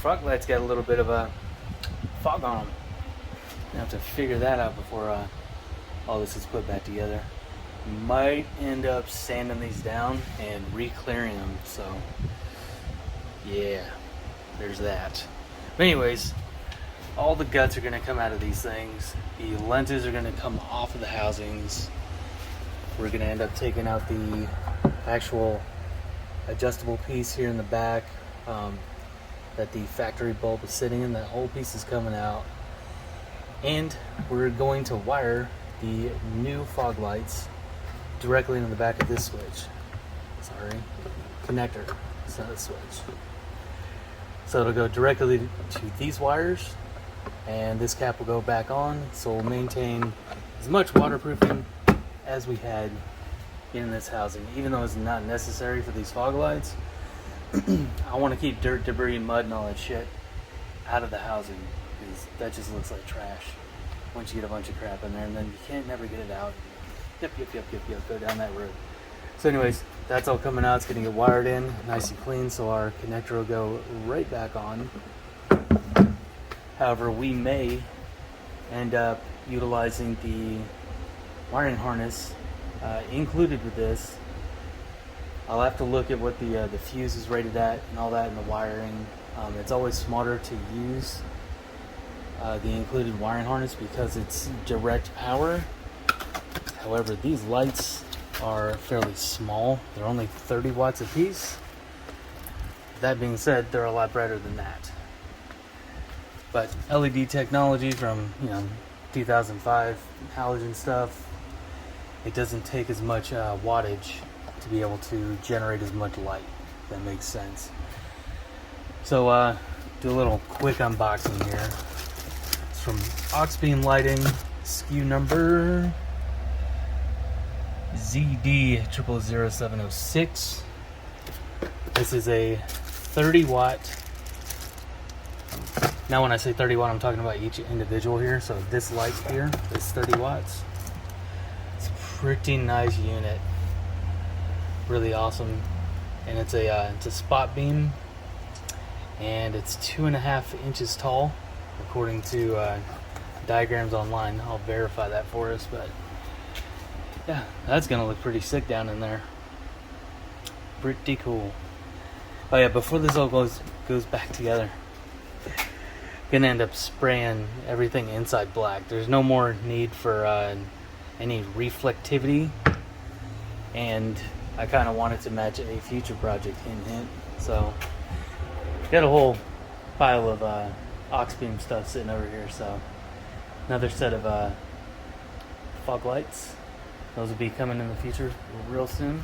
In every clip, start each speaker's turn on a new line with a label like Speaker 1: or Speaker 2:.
Speaker 1: fog lights got a little bit of a fog on them. I have to figure that out before all this is put back together. Might end up sanding these down and re-clearing them, so yeah, there's that. But anyways, all the guts are going to come out of these things. The lenses are going to come off of the housings. We're going to end up taking out the actual adjustable piece here in the back that the factory bulb is sitting in. That whole piece is coming out. And we're going to wire the new fog lights directly into the back of this switch. Sorry, connector. It's not a switch. So it'll go directly to these wires, and this cap will go back on, so we'll maintain as much waterproofing as we had in this housing, even though it's not necessary for these fog lights. I want to keep dirt, debris, mud, and all that shit out of the housing, because that just looks like trash once you get a bunch of crap in there, and then you can't never get it out. Yep, go down that road. So anyways, that's all coming out. It's going to get wired in nice and clean, so our connector will go right back on. However, we may end up utilizing the wiring harness included with this. I'll have to look at what the fuse is rated at and all that, and the wiring. It's always smarter to use the included wiring harness because it's direct power. However, these lights are fairly small. They're only 30 watts a piece. That being said, they're a lot brighter than that. But LED technology from 2005 halogen stuff, it doesn't take as much wattage to be able to generate as much light, if that makes sense. So do a little quick unboxing here. It's from Auxbeam lighting, SKU number ZD000706. This is a 30 watt. Now when I say 30 watt, I'm talking about each individual here. So this light here is 30 watts. It's a pretty nice unit. Really awesome. And it's a spot beam. And it's 2.5 inches tall, according to diagrams online. I'll verify that for us, but yeah, that's gonna look pretty sick down in there. Pretty cool. Oh yeah, before this all goes back together, gonna end up spraying everything inside black. There's no more need for any reflectivity, and I kind of want it to match a future project, hint hint. So got a whole pile of Auxbeam stuff sitting over here. So another set of fog lights. Those will be coming in the future real soon.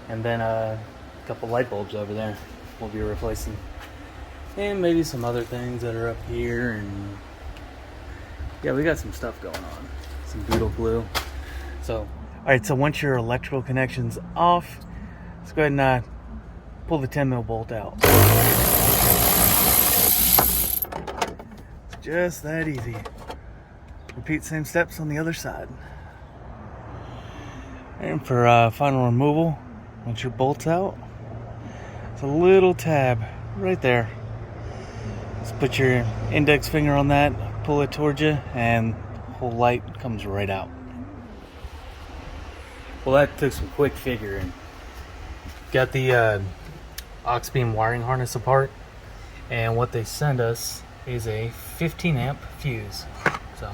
Speaker 1: And then a couple light bulbs over there we'll be replacing. And maybe some other things that are up here. And yeah, we got some stuff going on. Some beetle glue. So, alright, so once your electrical connection's off, let's go ahead and pull the 10 mil bolt out. It's just that easy. Repeat same steps on the other side. And for final removal, once your bolt's out, it's a little tab right there. Just put your index finger on that, pull it towards you, and the whole light comes right out. Well, that took some quick figuring. Got the Auxbeam wiring harness apart, and what they send us is a 15 amp fuse. So,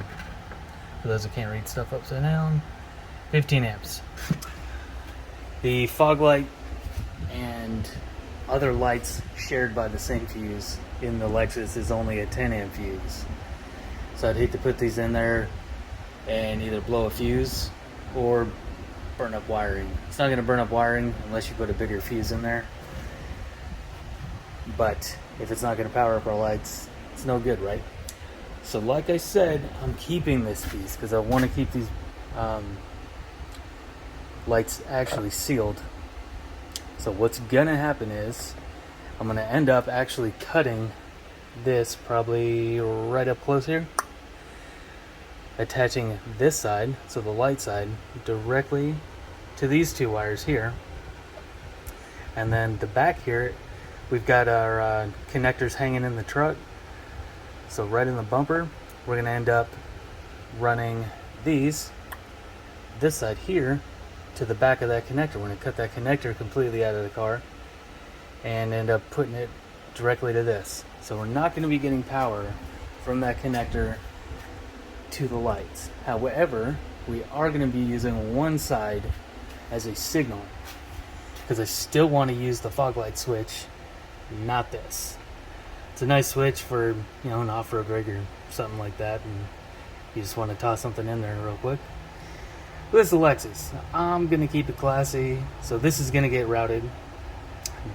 Speaker 1: for those who can't read stuff upside down, 15 amps. The fog light and other lights shared by the same fuse in the Lexus is only a 10 amp fuse. So I'd hate to put these in there and either blow a fuse or burn up wiring. It's not going to burn up wiring unless you put a bigger fuse in there. But if it's not going to power up our lights, it's no good, right? So like I said, I'm keeping this piece because I want to keep these lights actually sealed. So what's gonna happen is I'm gonna end up actually cutting this probably right up close here, attaching this side, so the light side, directly to these two wires here, and then the back here we've got our connectors hanging in the truck. So right in the bumper, we're gonna end up running this side here to the back of that connector. We're gonna cut that connector completely out of the car and end up putting it directly to this. So we're not gonna be getting power from that connector to the lights. However, we are gonna be using one side as a signal because I still want to use the fog light switch, not this. It's a nice switch for, you know, an off-road rig or something like that, and you just want to toss something in there real quick. This is the Lexus. I'm gonna keep it classy, so this is gonna get routed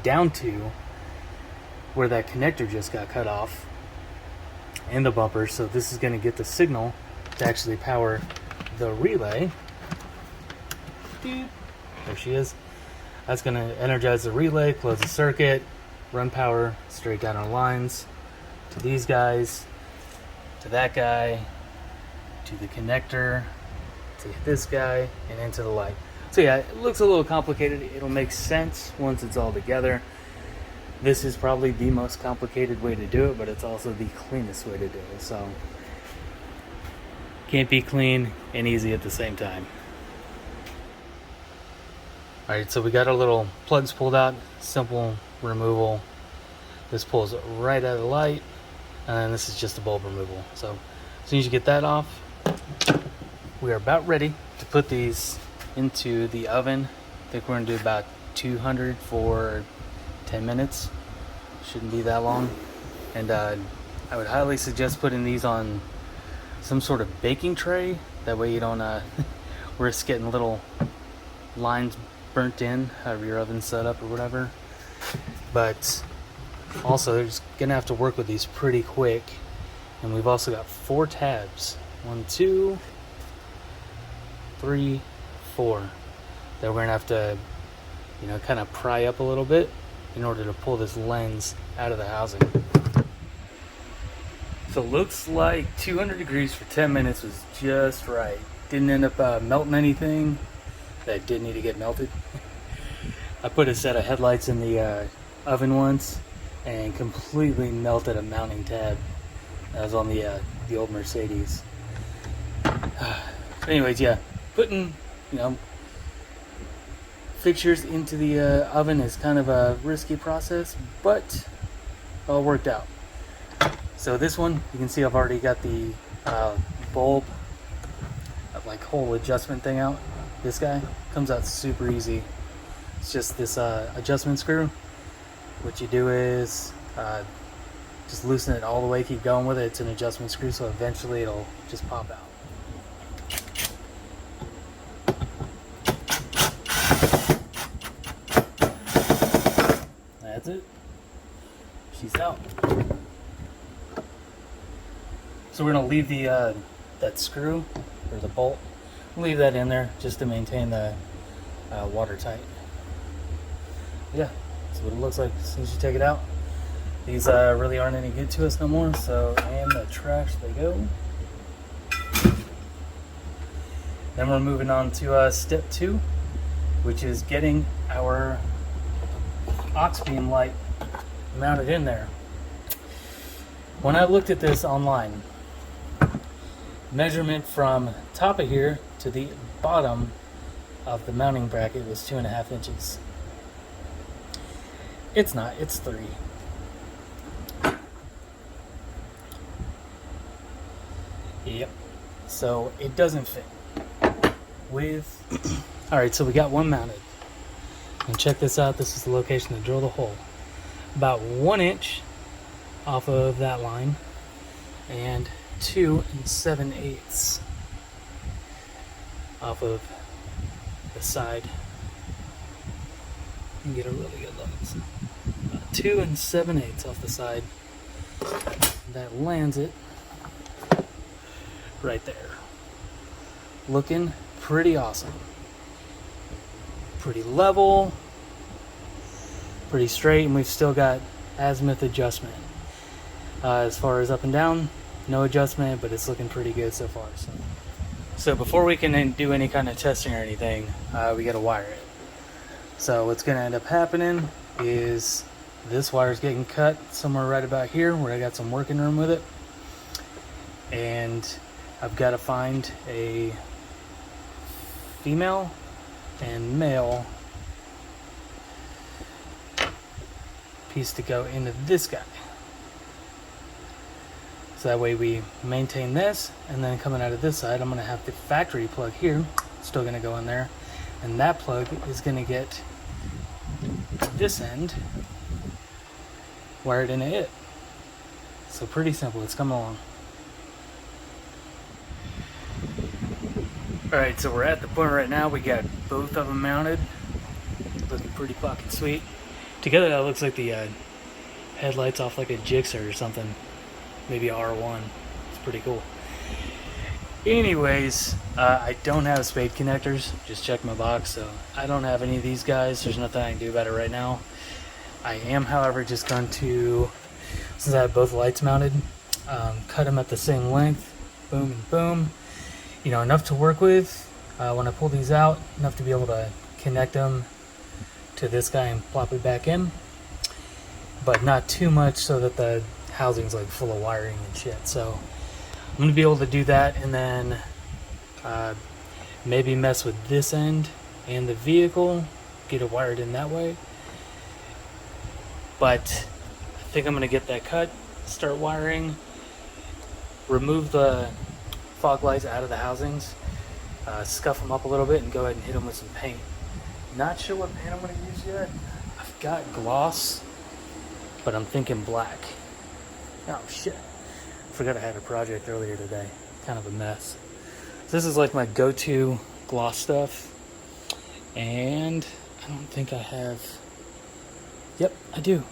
Speaker 1: down to where that connector just got cut off in the bumper. So this is gonna get the signal to actually power the relay. There she is. That's going to energize the relay, close the circuit, run power straight down our lines to these guys, to that guy, to the connector, to this guy, and into the light. So yeah, it looks a little complicated. It'll make sense once it's all together. This is probably the most complicated way to do it, but it's also the cleanest way to do it. So can't be clean and easy at the same time. Alright, so we got our little plugs pulled out, simple removal. This pulls right out of the light, and then this is just a bulb removal. So as soon as you get that off, we are about ready to put these into the oven. I think we're going to do about 200 for 10 minutes. Shouldn't be that long. And I would highly suggest putting these on some sort of baking tray. That way you don't risk getting little lines burnt in, however your oven's set up or whatever. But also they're just gonna have to work with these pretty quick. And we've also got 4 tabs, 1, 2, 3, 4, that we're gonna have to, you know, kind of pry up a little bit in order to pull this lens out of the housing. So it looks like 200 degrees for 10 minutes was just right. Didn't end up melting anything that did need to get melted. I put a set of headlights in the oven once and completely melted a mounting tab that was on the old Mercedes. Anyways, yeah, putting, you know, fixtures into the oven is kind of a risky process, but it all worked out. So this one, you can see I've already got the bulb, like whole adjustment thing out. This guy comes out super easy. It's just this adjustment screw. What you do is just loosen it all the way, keep going with it. It's an adjustment screw, so eventually it'll just pop out. That's it. She's out. So we're gonna leave the that screw or the bolt. Leave that in there just to maintain the watertight. Yeah, that's what it looks like as soon as you take it out. These really aren't any good to us no more, so in the trash they go. Then we're moving on to step 2, which is getting our Auxbeam light mounted in there. When I looked at this online, measurement from top of here to the bottom of the mounting bracket was 2.5 inches. It's not, it's 3. Yep, so it doesn't fit with alright, so we got one mounted, and check this out. This is the location to drill the hole, about 1 inch off of that line and 2 7/8 off of the side. You can get a really good look. So 2 7/8 off the side. That lands it right there. Looking pretty awesome. Pretty level, pretty straight, and we've still got azimuth adjustment. As far as up and down, no adjustment, but it's looking pretty good so far. So before we can do any kind of testing or anything, we got to wire it. So what's going to end up happening is This wire's getting cut somewhere right about here where I got some working room with it. And I've got to find a female and male piece to go into this guy. So that way we maintain this, and then coming out of this side, I'm going to have the factory plug here, still going to go in there, and that plug is going to get this end wired into it. So pretty simple, it's coming along. Alright, so we're at the point right now, we got both of them mounted, looking pretty fucking sweet. Together that looks like the headlights off like a Gixxer or something. Maybe a R1. It's pretty cool. Anyways, I don't have spade connectors. Just checked my box, so I don't have any of these guys. There's nothing I can do about it right now. I am, however, just going to, since I have both lights mounted, cut them at the same length. Boom and boom. You know, enough to work with when I pull these out. Enough to be able to connect them to this guy and plop it back in. But not too much so that the housing's like full of wiring and shit. So I'm gonna be able to do that, and then maybe mess with this end and the vehicle, get it wired in that way. But I think I'm gonna get that cut, start wiring, remove the fog lights out of the housings, scuff them up a little bit, and go ahead and hit them with some paint. Not sure what paint I'm gonna use yet. I've got gloss, but I'm thinking black. Oh shit, forgot I had a project earlier today. Kind of a mess. This is like my go-to gloss stuff, and I don't think I have, yep, I do,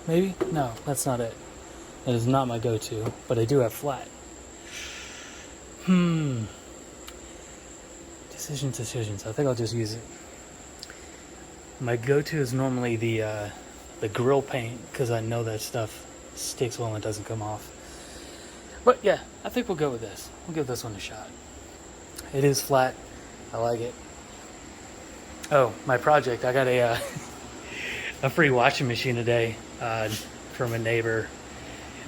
Speaker 1: maybe? No, that's not it. That is not my go-to, but I do have flat. Decisions, I think I'll just use it. My go-to is normally the grill paint, because I know that stuff sticks well and doesn't come off. But yeah, I think we'll go with this. We'll give this one a shot. It is flat. I like it. Oh, my project. I got a a free washing machine today from a neighbor,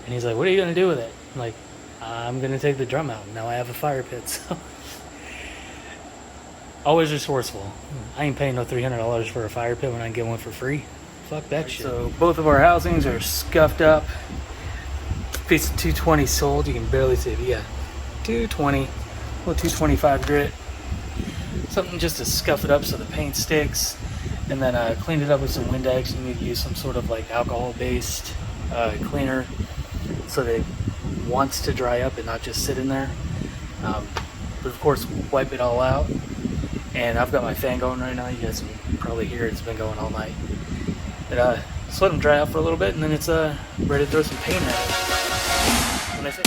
Speaker 1: and he's like, "What are you gonna do with it?" I'm like, "I'm gonna take the drum out. Now I have a fire pit." So always resourceful. I ain't paying no $300 for a fire pit when I can get one for free. Fuck that shit. So both of our housings are scuffed up. Piece of 220 sold. You can barely see it. Yeah, 220, little 225 grit. Something just to scuff it up so the paint sticks. And then cleaned it up with some Windex. You need to use some sort of like alcohol-based cleaner so that it wants to dry up and not just sit in there. But of course, wipe it all out. And I've got my fan going right now. You guys can probably hear it. It's been going all night. Just let them dry out for a little bit, and then it's ready to throw some paint at it. When I say